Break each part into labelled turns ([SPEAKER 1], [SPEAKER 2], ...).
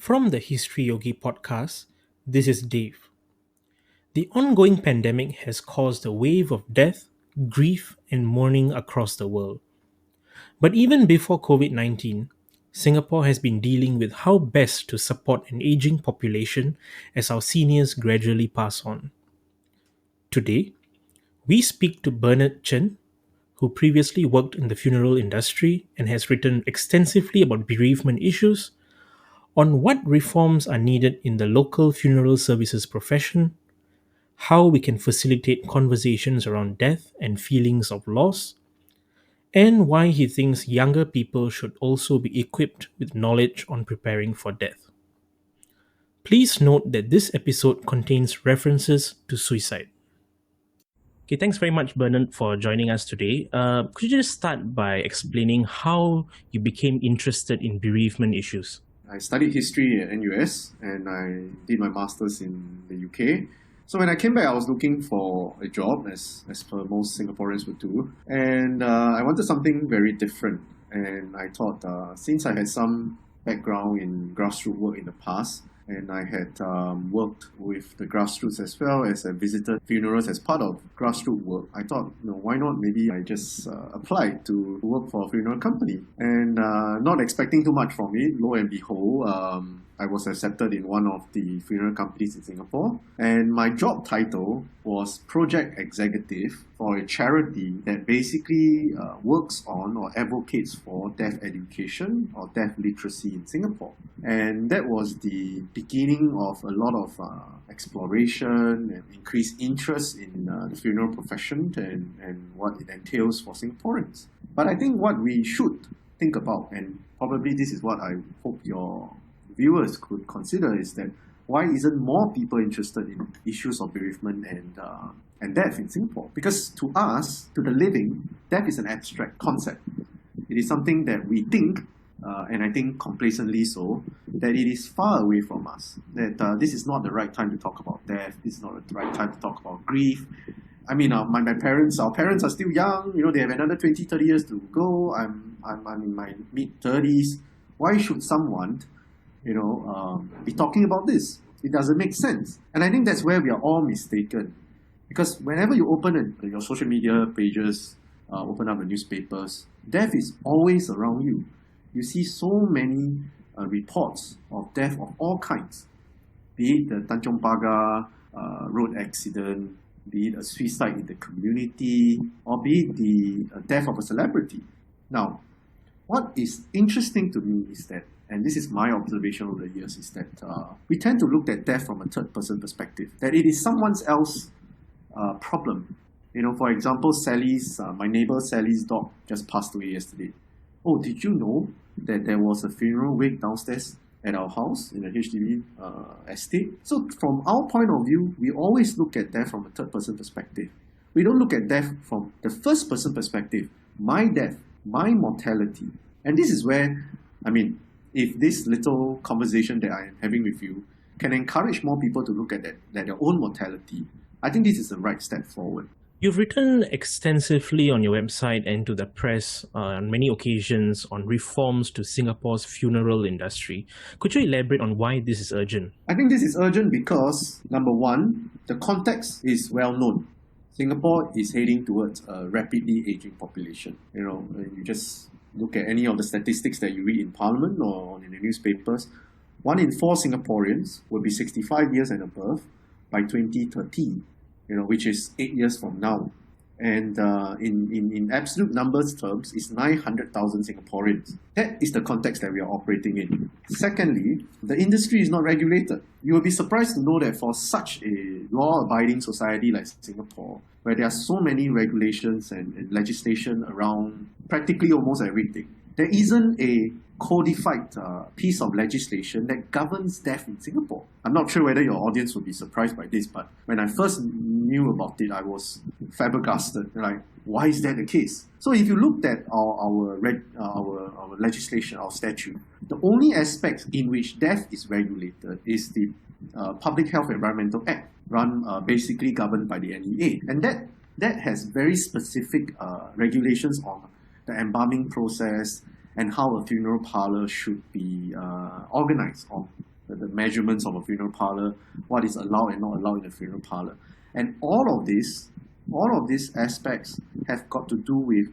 [SPEAKER 1] From the Historyogi Podcast, this is Dave. The ongoing pandemic has caused a wave of death, grief, and mourning across the world. But even before COVID 19, Singapore has been dealing with how best to support an aging population as our seniors gradually pass on. Today, we speak to Bernard Chen, who previously worked in the funeral industry and has written extensively about bereavement issues, on what reforms are needed in the local funeral services profession, how we can facilitate conversations around death and feelings of loss, and why he thinks younger people should also be equipped with knowledge on preparing for death. Please note that this episode contains references to suicide. Okay, thanks very much, Bernard, for joining us today. Could you just start by explaining how you became interested in bereavement issues?
[SPEAKER 2] I studied history at NUS and I did my master's in the UK. So when I came back, I was looking for a job, as per most Singaporeans would do. And I wanted something very different. And I thought, since I had some background in grassroots work in the past, and I had worked with the grassroots as well as I visited funerals as part of grassroots work. I thought, why not? Maybe I just applied to work for a funeral company, and not expecting too much from it. Lo and behold, I was accepted in one of the funeral companies in Singapore, and my job title was project executive for a charity that basically works on or advocates for deaf education or deaf literacy in Singapore. And that was the beginning of a lot of exploration and increased interest in the funeral profession and what it entails for Singaporeans. But I think what we should think about, and probably this is what I hope your viewers could consider, is that why isn't more people interested in issues of bereavement and death in Singapore? Because to us, to the living, death is an abstract concept. It is something that we think, and I think complacently so, that it is far away from us. That this is not the right time to talk about death. This is not the right time to talk about grief. I mean, our parents are still young. They have another 20, 30 years to go. I'm in my mid-30s. Why should someone be talking about this? It doesn't make sense. And I think that's where we are all mistaken. Because whenever you open your social media pages, open up the newspapers, death is always around you. You see so many reports of death of all kinds. Be it the Tanjong Pagar road accident, be it a suicide in the community, or be it the death of a celebrity. Now, what is interesting to me is that, and this is my observation over the years, is that we tend to look at death from a third-person perspective, that it is someone else's problem. For example, my neighbor Sally's dog just passed away yesterday. Oh, did you know that there was a funeral wake downstairs at our house in the HDB estate? So from our point of view, we always look at death from a third-person perspective. We don't look at death from the first-person perspective. My death, my mortality. And this is where, if this little conversation that I am having with you can encourage more people to look at their own mortality, I think this is the right step forward.
[SPEAKER 1] You've written extensively on your website and to the press on many occasions on reforms to Singapore's funeral industry. Could you elaborate on why this is urgent?
[SPEAKER 2] I think this is urgent because, number one, the context is well known. Singapore is heading towards a rapidly aging population. You just look at any of the statistics that you read in Parliament or in the newspapers. 1 in 4 Singaporeans will be 65 years and above by 2030. Which is 8 years from now. And in absolute numbers terms, it's 900,000 Singaporeans. That is the context that we are operating in. Secondly, the industry is not regulated. You will be surprised to know that for such a law-abiding society like Singapore, where there are so many regulations and legislation around practically almost everything, there isn't a codified piece of legislation that governs death in Singapore. I'm not sure whether your audience will be surprised by this, but when I first knew about it, I was flabbergasted. Like, why is that the case? So if you looked at our legislation, our statute, the only aspect in which death is regulated is the Public Health Environmental Act, basically governed by the NEA. And that has very specific regulations on the embalming process, and how a funeral parlour should be organised, or the measurements of a funeral parlor, what is allowed and not allowed in a funeral parlor. And all of these aspects have got to do with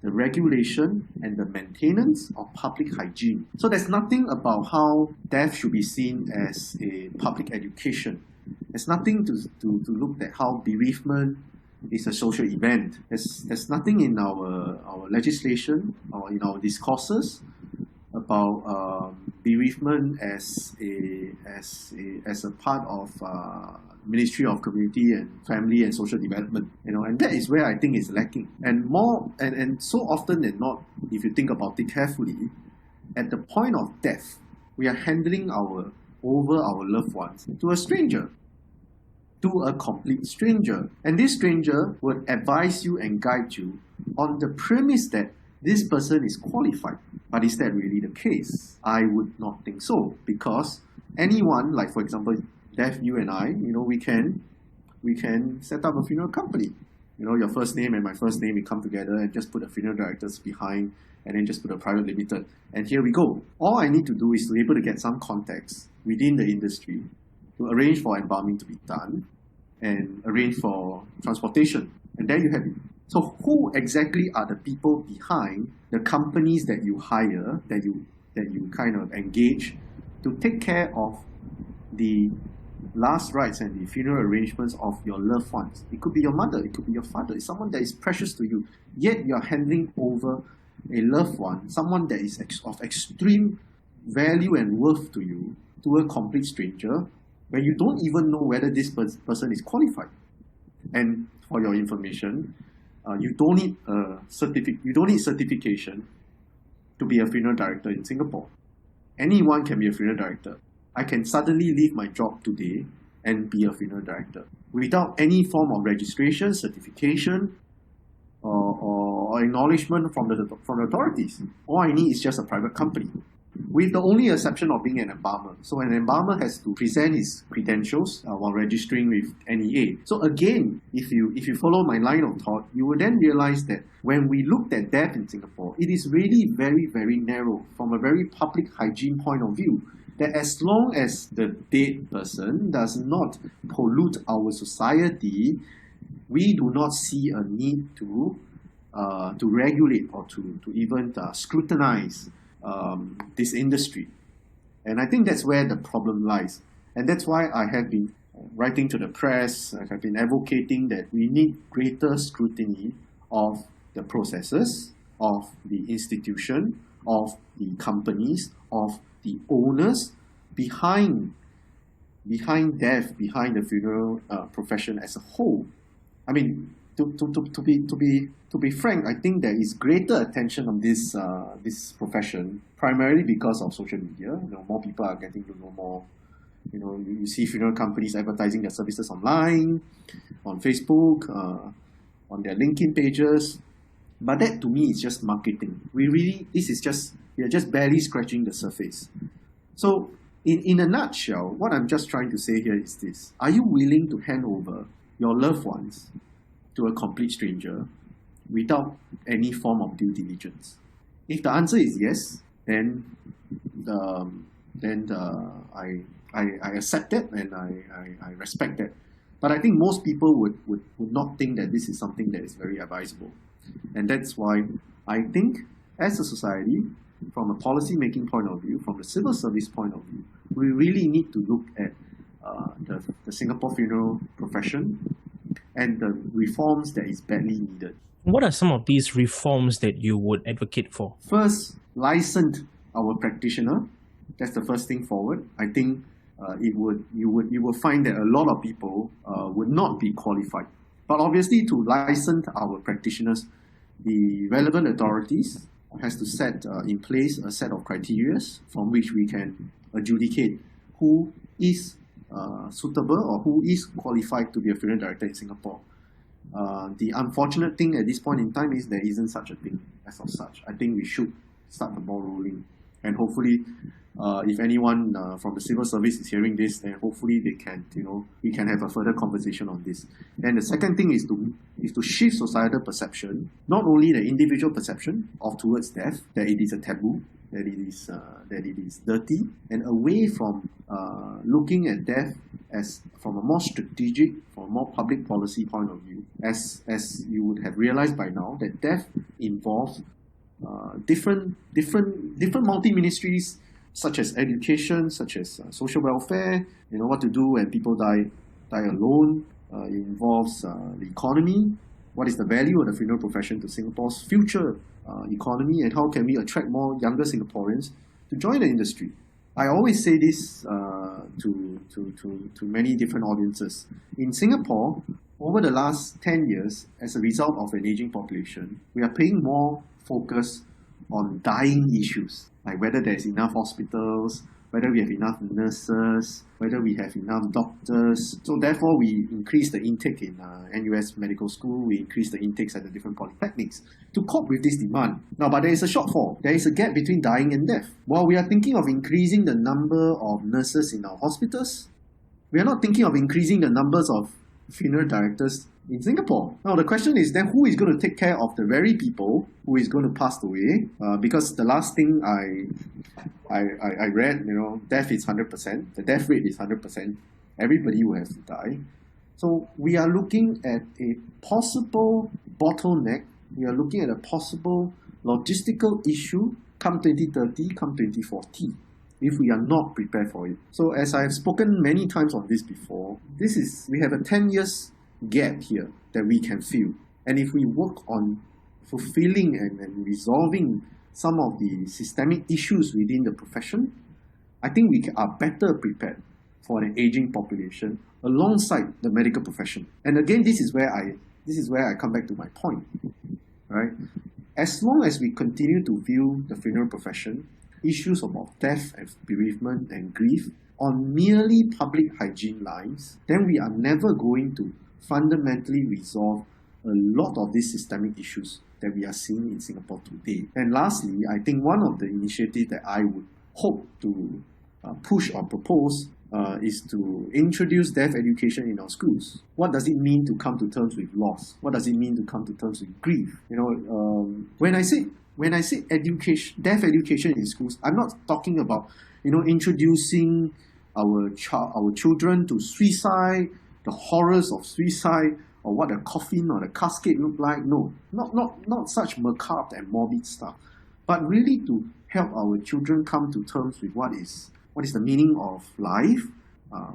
[SPEAKER 2] the regulation and the maintenance of public hygiene. So there's nothing about how death should be seen as a public education. There's nothing to look at how bereavement is a social event. There's nothing in our legislation or in our discourses about bereavement as a part of Ministry of Community and Family and Social Development, and that is where I think it's lacking. And so often than not, if you think about it carefully, at the point of death, we are handing over our loved ones to a stranger, to a complete stranger, and this stranger would advise you and guide you on the premise that this person is qualified. But is that really the case? I would not think so, because anyone, like for example, Dev, you and I, we can set up a funeral company. Your first name and my first name, we come together and just put a funeral directors behind, and then just put a private limited. And here we go. All I need to do is to be able to get some context within the industry to arrange for embalming to be done and arrange for transportation. And there you have it. So who exactly are the people behind the companies that you hire, that you kind of engage to take care of the last rites and the funeral arrangements of your loved ones? It could be your mother, it could be your father, it's someone that is precious to you, yet you're handing over a loved one, someone that is of extreme value and worth to you, to a complete stranger, where you don't even know whether this person is qualified. And for your information, you don't need certification to be a funeral director in Singapore. Anyone can be a funeral director. I can suddenly leave my job today and be a funeral director without any form of registration, certification, or acknowledgement from the authorities. All I need is just a private company, with the only exception of being an embalmer. So an embalmer has to present his credentials while registering with NEA. So again, if you follow my line of thought, you will then realize that when we looked at death in Singapore, it is really very, very narrow from a very public hygiene point of view. That as long as the dead person does not pollute our society, we do not see a need to regulate or to even scrutinize this industry. And I think that's where the problem lies. And that's why I have been writing to the press, I have been advocating that we need greater scrutiny of the processes, of the institution, of the companies, of the owners behind death, behind the funeral profession as a whole. I mean, to be frank, I think there is greater attention on this profession primarily because of social media. More people are getting to know more. You see funeral companies advertising their services online, on Facebook, on their LinkedIn pages. But that to me is just marketing. We are just barely scratching the surface. So in a nutshell, what I'm just trying to say here is this. Are you willing to hand over your loved ones to a complete stranger without any form of due diligence? If the answer is yes, then I accept that and I respect that. But I think most people would not think that this is something that is very advisable. And that's why I think as a society, from a policy-making point of view, from the civil service point of view, we really need to look at the Singapore funeral profession and the reforms that is badly needed.
[SPEAKER 1] What are some of these reforms that you would advocate for?
[SPEAKER 2] First, license our practitioner. That's the first thing forward. I think you will find that a lot of people would not be qualified. But obviously, to license our practitioners, the relevant authorities has to set in place a set of criteria from which we can adjudicate who is suitable or who is qualified to be a funeral director in Singapore. The unfortunate thing at this point in time is there isn't such a thing as of such. I think we should start the ball rolling. And hopefully, if anyone from the civil service is hearing this, then hopefully we can have a further conversation on this. And the second thing is to shift societal perception, not only the individual perception of towards death, that it is a taboo, that it is dirty, and away from looking at death as from a more strategic, from a more public policy point of view. As you would have realized by now, that death involves different multi-ministries, such as education, such as social welfare, what to do when people die alone. It involves the economy. What is the value of the funeral profession to Singapore's future economy, and how can we attract more younger Singaporeans to join the industry? I always say this to many different audiences. In Singapore, over the last 10 years, as a result of an aging population, we are paying more focus on dying issues, like whether there's enough hospitals, whether we have enough nurses, whether we have enough doctors. So therefore, we increase the intake in NUS Medical School, we increase the intakes at the different polytechnics to cope with this demand. Now, but there is a shortfall. There is a gap between dying and death. While we are thinking of increasing the number of nurses in our hospitals, we are not thinking of increasing the numbers of funeral directors in Singapore. Now, the question is then who is going to take care of the very people who is going to pass away? Because the last thing I read, death is 100%. The death rate is 100%. Everybody will have to die. So we are looking at a possible bottleneck. We are looking at a possible logistical issue come 2030, come 2040, if we are not prepared for it. So as I have spoken many times on this before, we have a 10 years gap here that we can fill. And if we work on fulfilling and resolving some of the systemic issues within the profession, I think we are better prepared for an aging population alongside the medical profession. And again, this is where I come back to my point, right? As long as we continue to view the funeral profession, issues about death and bereavement and grief on merely public hygiene lines, then we are never going to fundamentally resolve a lot of these systemic issues that we are seeing in Singapore today. And lastly, I think one of the initiatives that I would hope to push or propose is to introduce death education in our schools. What does it mean to come to terms with loss? What does it mean to come to terms with grief? When I say education, death education in schools, I'm not talking about introducing our children to suicide, the horrors of suicide, or what a coffin or the casket look like. No, not such macabre and morbid stuff, but really to help our children come to terms with what is the meaning of life,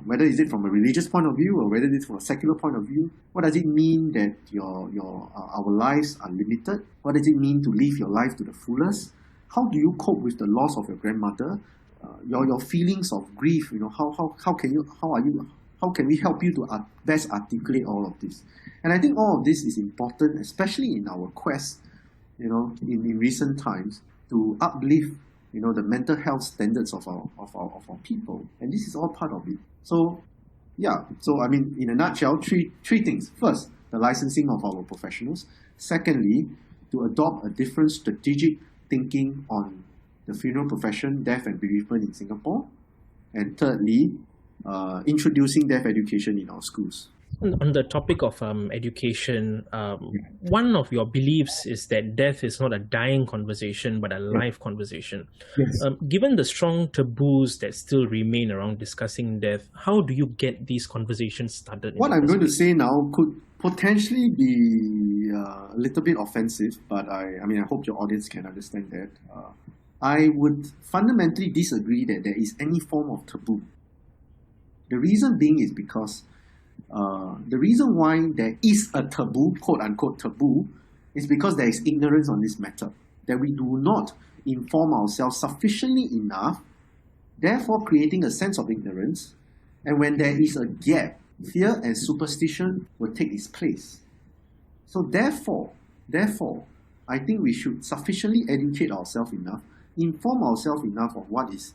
[SPEAKER 2] whether is it from a religious point of view or whether it's from a secular point of view. What does it mean that our lives are limited? What does it mean to live your life to the fullest? How do you cope with the loss of your grandmother? Your feelings of grief. How can we help you to best articulate all of this? And I think all of this is important, especially in our quest, in recent times, to uplift the mental health standards of our people. And this is all part of it. So I mean, in a nutshell, three things. First, the licensing of our professionals. Secondly, to adopt a different strategic thinking on the funeral profession, death and bereavement in Singapore. And thirdly, introducing death education in our schools.
[SPEAKER 1] On the topic of education, one of your beliefs is that death is not a dying conversation, but a live conversation.
[SPEAKER 2] Yes.
[SPEAKER 1] Given the strong taboos that still remain around discussing death, how do you get these conversations started?
[SPEAKER 2] What I'm going to say now could potentially be a little bit offensive, but I hope your audience can understand that. I would fundamentally disagree that there is any form of taboo. The reason being is because the reason why there is a taboo, quote unquote taboo, is because there is ignorance on this matter, that we do not inform ourselves sufficiently enough, therefore creating a sense of ignorance. And when there is a gap, fear and superstition will take its place. So therefore, I think we should sufficiently educate ourselves enough, inform ourselves enough of what this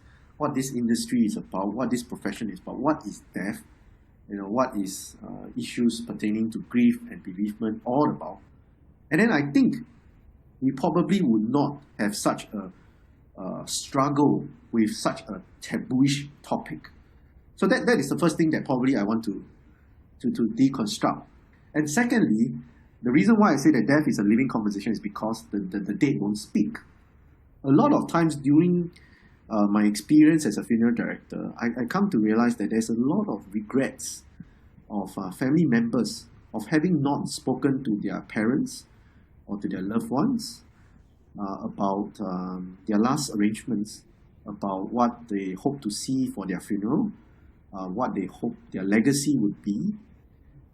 [SPEAKER 2] industry is about, what this profession is about, what is death, what is issues pertaining to grief and bereavement all about. And then I think we probably would not have such a struggle with such a tabooish topic. So that is the first thing that probably I want to deconstruct. And secondly, the reason why I say that death is a living conversation is because the dead won't speak. A lot of times during my experience as a funeral director, I come to realize that there's a lot of regrets of family members of having not spoken to their parents or to their loved ones about their last arrangements, about what they hope to see for their funeral, what they hope their legacy would be.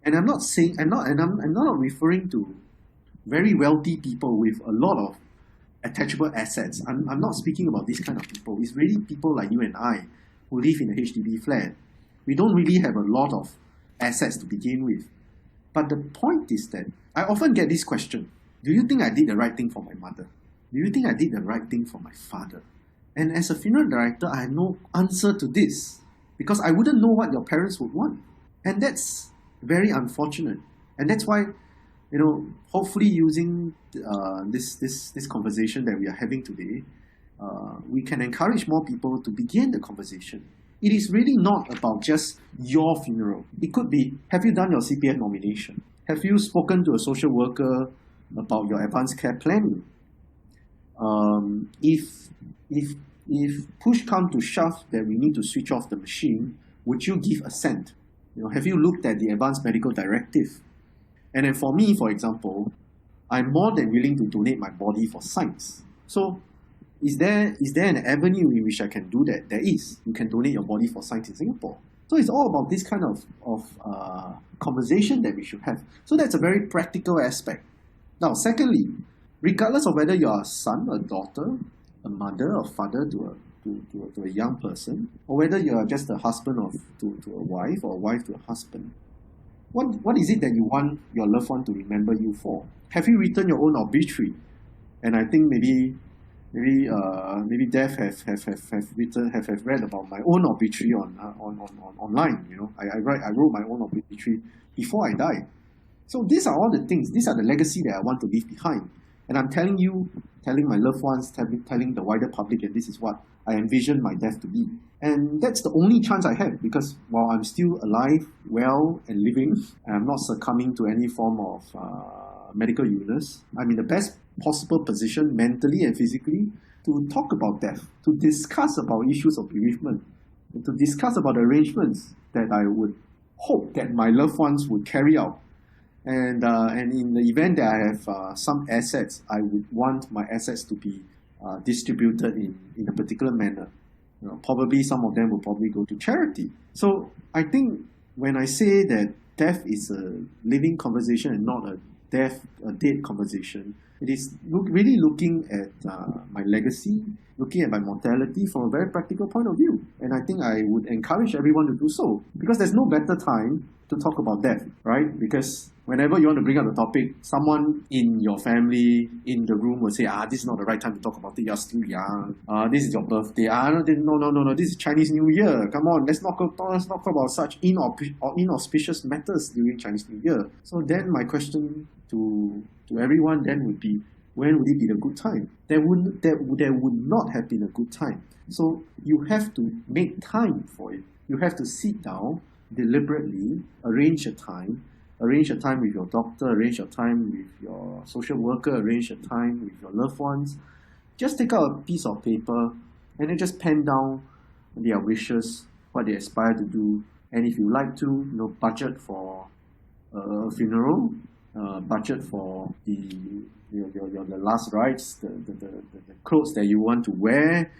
[SPEAKER 2] And I'm not saying, I'm not referring to very wealthy people with a lot of attachable assets. I'm not speaking about this kind of people. It's really people like you and I who live in a HDB flat. We don't really have a lot of assets to begin with. But the point is that I often get this question: do you think I did the right thing for my mother? Do you think I did the right thing for my father? And as a funeral director, I have no answer to this because I wouldn't know what your parents would want. And that's very unfortunate. And that's why, hopefully using this conversation that we are having today, we can encourage more people to begin the conversation. It is really not about just your funeral. It could be, have you done your CPF nomination? Have you spoken to a social worker about your advanced care planning? If push come to shove that we need to switch off the machine, would you give assent? Have you looked at the advanced medical directive? And then for me, for example, I'm more than willing to donate my body for science. So is there an avenue in which I can do that? There is. You can donate your body for science in Singapore. So it's all about this kind of conversation that we should have. So that's a very practical aspect. Now, secondly, regardless of whether you're a son, a daughter, a mother or father to a young person, or whether you're just a husband to a wife or a wife to a husband, what is it that you want your loved one to remember you for? Have you written your own obituary? And I think maybe Dev have read about my own obituary online. I wrote my own obituary before I died. So these are all the things. These are the legacy that I want to leave behind. And I'm telling my loved ones, telling the wider public that this is what I envision my death to be. And that's the only chance I have, because while I'm still alive, well, and living, and I'm not succumbing to any form of medical illness, I'm in the best possible position mentally and physically to talk about death, to discuss about issues of bereavement, to discuss about arrangements that I would hope that my loved ones would carry out. And in the event that I have some assets, I would want my assets to be distributed in a particular manner. Probably some of them will probably go to charity. So I think when I say that death is a living conversation and not a dead conversation, it is really looking at my legacy, looking at my mortality from a very practical point of view. And I think I would encourage everyone to do so, because there's no better time to talk about death, right? Because whenever you want to bring up the topic, someone in your family, in the room will say, this is not the right time to talk about it, you're still young, this is your birthday, no, this is Chinese New Year, come on, let's not talk about such inauspicious matters during Chinese New Year. So then my question to everyone then would be, when would it be the good time? There would not have been a good time. So you have to make time for it. You have to sit down, deliberately arrange a time with your doctor, arrange a time with your social worker, arrange a time with your loved ones. Just take out a piece of paper and then just pen down their wishes, what they aspire to do. And if you like to, budget for a funeral, budget for the last rites, the clothes that you want to wear,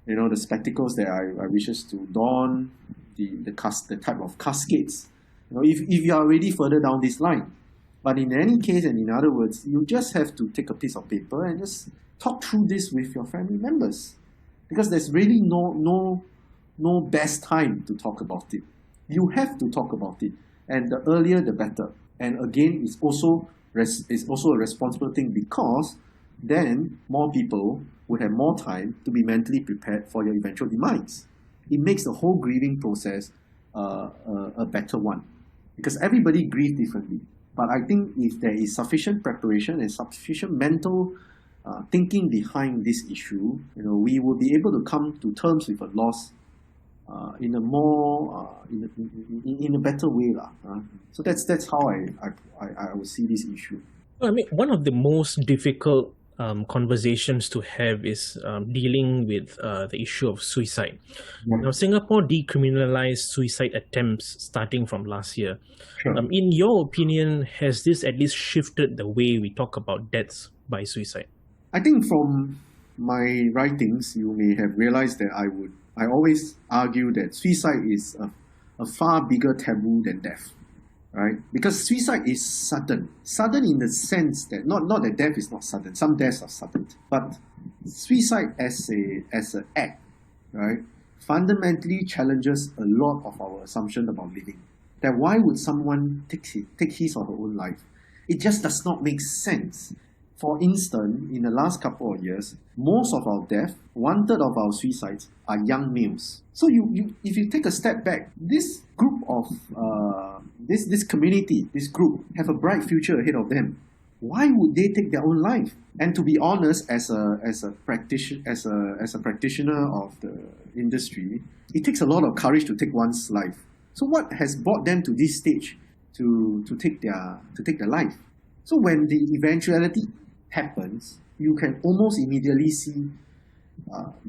[SPEAKER 2] the spectacles that I wishes to don, the type of caskets. If you are already further down this line. But in any case, and in other words, you just have to take a piece of paper and just talk through this with your family members, because there's really no best time to talk about it. You have to talk about it, and the earlier the better. And again, it's also a responsible thing, because then more people would have more time to be mentally prepared for your eventual demise. It makes the whole grieving process a better one, because everybody grieves differently. But I think if there is sufficient preparation and sufficient mental thinking behind this issue, we will be able to come to terms with a loss in a more in a better way, lah. So that's how I would see this issue.
[SPEAKER 1] I mean, one of the most difficult conversations to have is dealing with the issue of suicide.
[SPEAKER 2] Yeah,
[SPEAKER 1] Now, Singapore decriminalized suicide attempts starting from last year.
[SPEAKER 2] sure.
[SPEAKER 1] In your opinion, has this at least shifted the way we talk about deaths by suicide?
[SPEAKER 2] I think from my writings, you may have realized that I always argue that suicide is a far bigger taboo than death, right? Because suicide is sudden. Sudden in the sense that not that death is not sudden. Some deaths are sudden, but suicide as an act, right, fundamentally challenges a lot of our assumption about living. That why would someone take his or her own life? It just does not make sense. For instance, in the last couple of years, most of our deaths, 1/3 of our suicides are young males. So if you take a step back, this group of this community, this group, have a bright future ahead of them. Why would they take their own life? And to be honest, as a practitioner of the industry, it takes a lot of courage to take one's life. So what has brought them to this stage to take their life? So when the eventuality happens, you can almost immediately see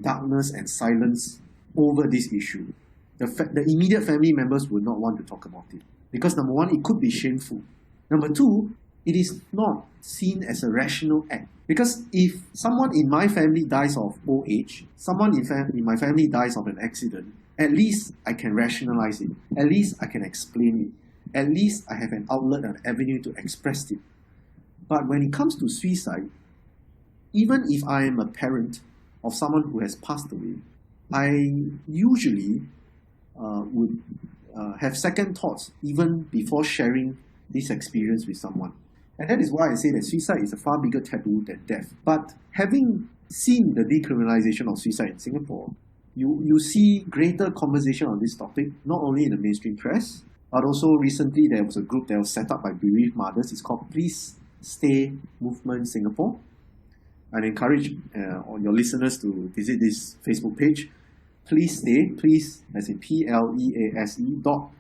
[SPEAKER 2] darkness and silence over this issue. The immediate family members would not want to talk about it because number one, it could be shameful. Number two, it is not seen as a rational act. Because if someone in my family dies of old age, someone in my family dies of an accident, at least I can rationalize it. At least I can explain it. At least I have an outlet, an avenue to express it. But when it comes to suicide, even if I am a parent of someone who has passed away, I usually would have second thoughts even before sharing this experience with someone. And that is why I say that suicide is a far bigger taboo than death. But having seen the decriminalization of suicide in Singapore, you see greater conversation on this topic, not only in the mainstream press, but also recently there was a group that was set up by bereaved mothers. It's called Please Stay Movement Singapore. I'd encourage your listeners to visit this Facebook page. Please stay, please, as in PLEASE dot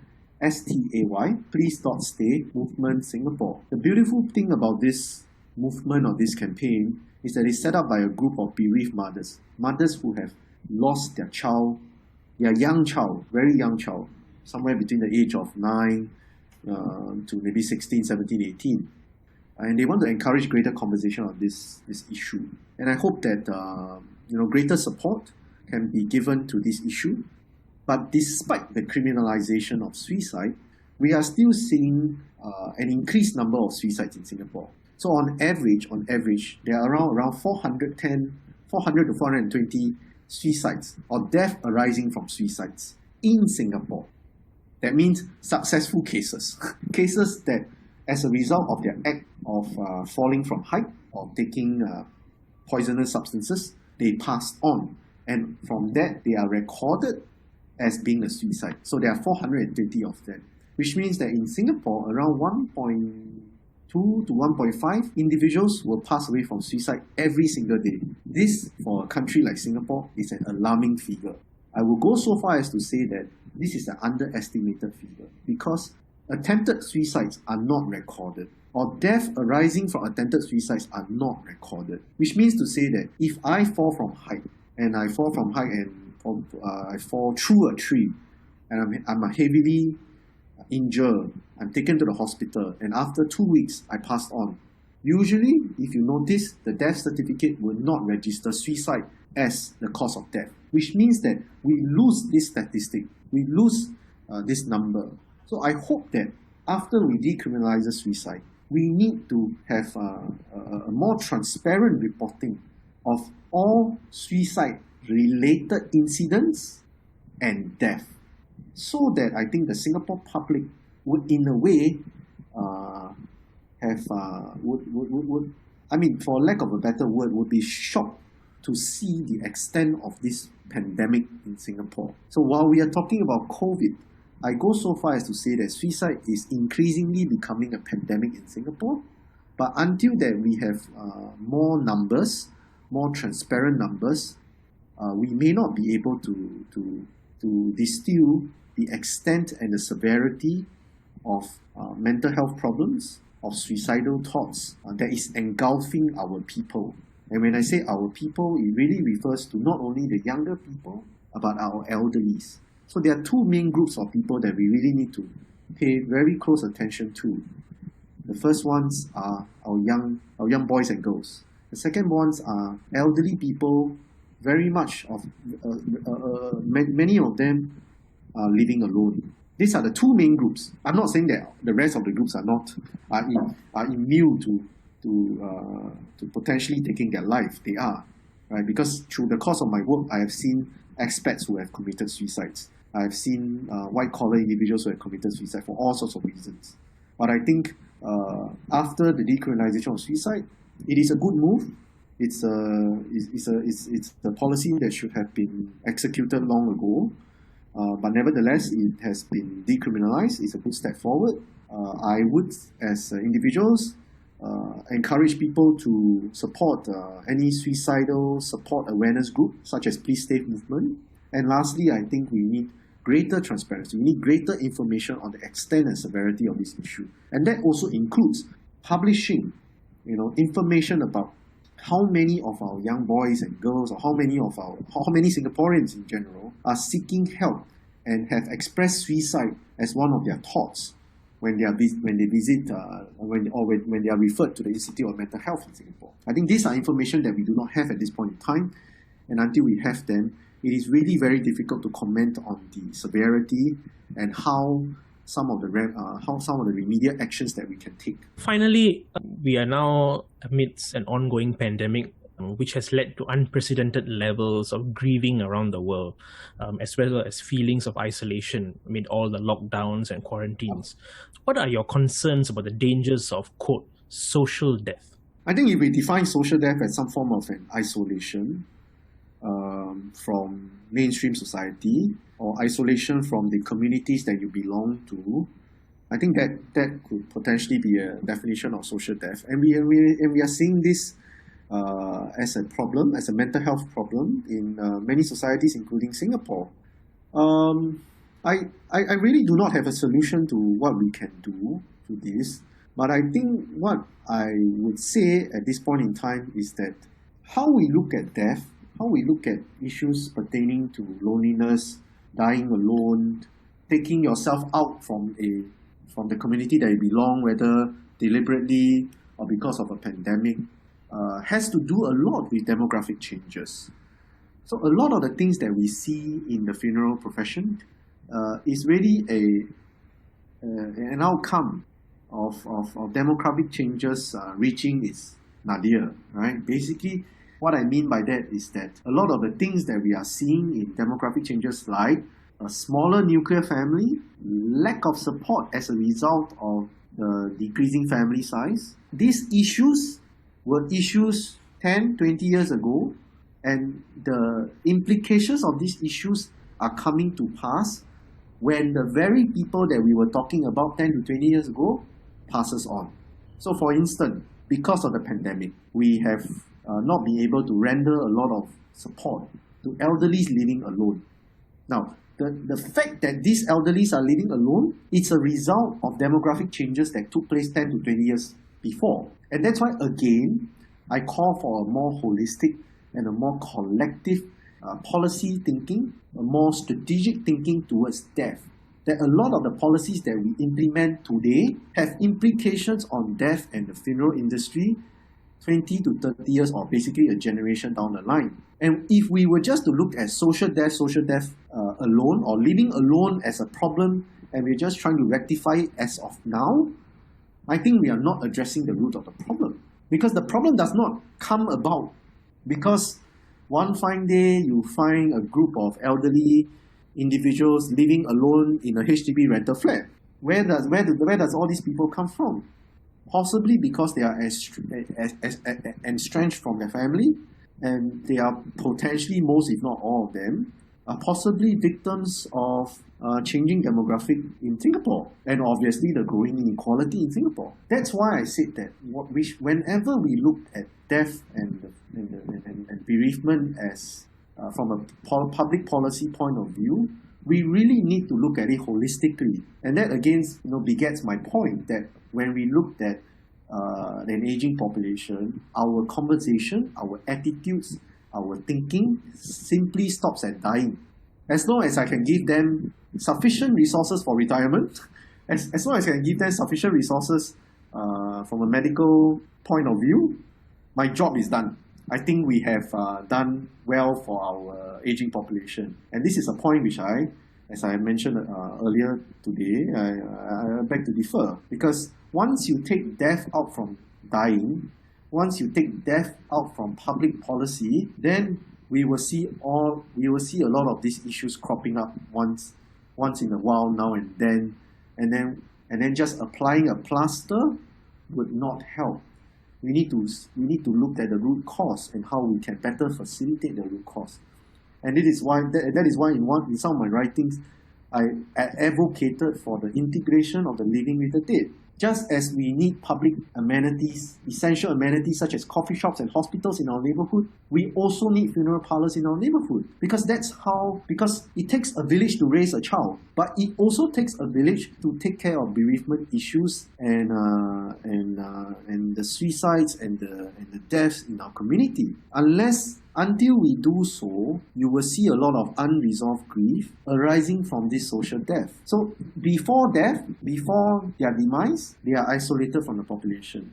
[SPEAKER 2] STAY, please dot stay movement Singapore. The beautiful thing about this movement or this campaign is that it's set up by a group of bereaved mothers who have lost their child, their young child, very young child, somewhere between the age of 9 to maybe 16, 17, 18. And they want to encourage greater conversation on this issue. And I hope that greater support can be given to this issue. But despite the criminalization of suicide, we are still seeing an increased number of suicides in Singapore. So on average, there are around 400 to 420 suicides or death arising from suicides in Singapore. That means successful cases. Cases that as a result of their act of falling from height or taking poisonous substances, they passed on. And from that, they are recorded as being a suicide. So there are 420 of them, which means that in Singapore, around 1.2 to 1.5 individuals will pass away from suicide every single day. This, for a country like Singapore, is an alarming figure. I will go so far as to say that this is an underestimated figure because attempted suicides are not recorded, or death arising from attempted suicides are not recorded, which means to say that if I fall from height and I fall through a tree and I'm heavily injured, I'm taken to the hospital, and after 2 weeks I passed on. Usually, if you notice, the death certificate will not register suicide as the cause of death, which means that we lose this statistic, we lose this number. So I hope that after we decriminalize suicide, we need to have a more transparent reporting of all suicide-related incidents and death, so that I think the Singapore public would, in a way, for lack of a better word, would be shocked to see the extent of this pandemic in Singapore. So while we are talking about COVID, I go so far as to say that suicide is increasingly becoming a pandemic in Singapore. But until that we have more numbers, more transparent numbers, we may not be able to distill the extent and the severity of mental health problems, of suicidal thoughts that is engulfing our people. And when I say our people, it really refers to not only the younger people, but our elderlies. So there are two main groups of people that we really need to pay very close attention to. The first ones are our young boys and girls. The second ones are elderly people. Very much of many of them are living alone. These are the two main groups. I'm not saying that the rest of the groups are immune to potentially taking their life. They are, right? Because through the course of my work, I have seen expats who have committed suicides. I have seen white-collar individuals who have committed suicide for all sorts of reasons. But I think after the decriminalization of suicide, it is a good move. It's a policy that should have been executed long ago. But nevertheless, it has been decriminalized. It's a good step forward. I would, as individuals, encourage people to support any suicidal support awareness group, such as Please Stay movement. And lastly, I think we need greater transparency. We need greater information on the extent and severity of this issue. And that also includes publishing, information about how many of our young boys and girls, or how many Singaporeans in general are seeking help and have expressed suicide as one of their thoughts when they are referred to the Institute of Mental Health in Singapore. I think these are information that we do not have at this point in time, and until we have them, it is really very difficult to comment on the severity and how some of the remedial actions that we can take.
[SPEAKER 1] Finally, we are now amidst an ongoing pandemic, which has led to unprecedented levels of grieving around the world, as well as feelings of isolation amid all the lockdowns and quarantines. What are your concerns about the dangers of, quote, social death?
[SPEAKER 2] I think if we define social death as some form of an isolation from mainstream society, or isolation from the communities that you belong to, I think that could potentially be a definition of social death. And we are seeing this as a problem, as a mental health problem in many societies, including Singapore. I really do not have a solution to what we can do to this, but I think what I would say at this point in time is that how we look at death, how we look at issues pertaining to loneliness, dying alone, taking yourself out from the community that you belong, whether deliberately or because of a pandemic, has to do a lot with demographic changes. So a lot of the things that we see in the funeral profession is really an outcome of demographic changes reaching its nadir, right? Basically, what I mean by that is that a lot of the things that we are seeing in demographic changes, like a smaller nuclear family, lack of support as a result of the decreasing family size, these issues were issues 10, 20 years ago, and the implications of these issues are coming to pass when the very people that we were talking about 10 to 20 years ago passes on. So for instance, because of the pandemic, we have not been able to render a lot of support to elderlies living alone. Now, the fact that these elderlies are living alone, it's a result of demographic changes that took place 10 to 20 years before. And that's why, again, I call for a more holistic and a more collective policy thinking, a more strategic thinking towards death. That a lot of the policies that we implement today have implications on death and the funeral industry 20 to 30 years, or basically a generation down the line. And if we were just to look at social death alone, or living alone as a problem, and we're just trying to rectify it as of now, I think we are not addressing the root of the problem. Because the problem does not come about because one fine day you find a group of elderly individuals living alone in a HDB rental flat. Where does all these people come from? Possibly because they are estranged from their family, and they are potentially, most if not all of them, are possibly victims of changing demographic in Singapore, and obviously the growing inequality in Singapore. That's why I said that whenever we look at death and bereavement as from a public policy point of view, we really need to look at it holistically. And that again begets my point that when we looked at an aging population, our conversation, our attitudes, our thinking simply stops at dying. As long as I can give them sufficient resources for retirement, as long as I can give them sufficient resources from a medical point of view, my job is done. I think we have done well for our aging population. And this is a point which as I mentioned earlier today, I beg to differ. Because once you take death out from dying, once you take death out from public policy, then we will see a lot of these issues cropping up once in a while now and then just applying a plaster would not help. We need to look at the root cause and how we can better facilitate the root cause. And that is why in some of my writings, I advocated for the integration of the living with the dead. Just as we need public amenities, essential amenities such as coffee shops and hospitals in our neighborhood, we also need funeral parlors in our neighborhood. Because it takes a village to raise a child, but it also takes a village to take care of bereavement issues and the suicides and the deaths in our community. Until we do so, you will see a lot of unresolved grief arising from this social death. So before death, before their demise, they are isolated from the population.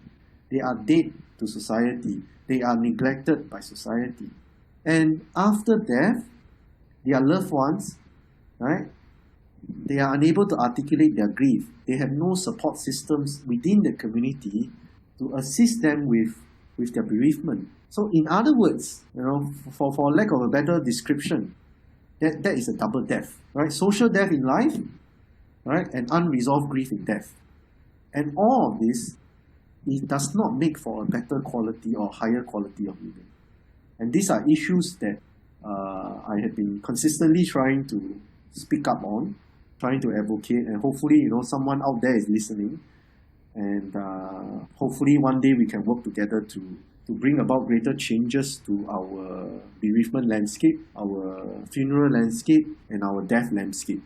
[SPEAKER 2] They are dead to society. They are neglected by society. And after death, their loved ones, right? They are unable to articulate their grief. They have no support systems within the community to assist them with their bereavement. So in other words, for lack of a better description, that is a double death, right? Social death in life, right, and unresolved grief in death. And all of this, it does not make for a better quality or higher quality of living. And these are issues that I have been consistently trying to speak up on, trying to advocate, and hopefully, someone out there is listening. And hopefully one day we can work together to bring about greater changes to our bereavement landscape, our funeral landscape, and our death landscape.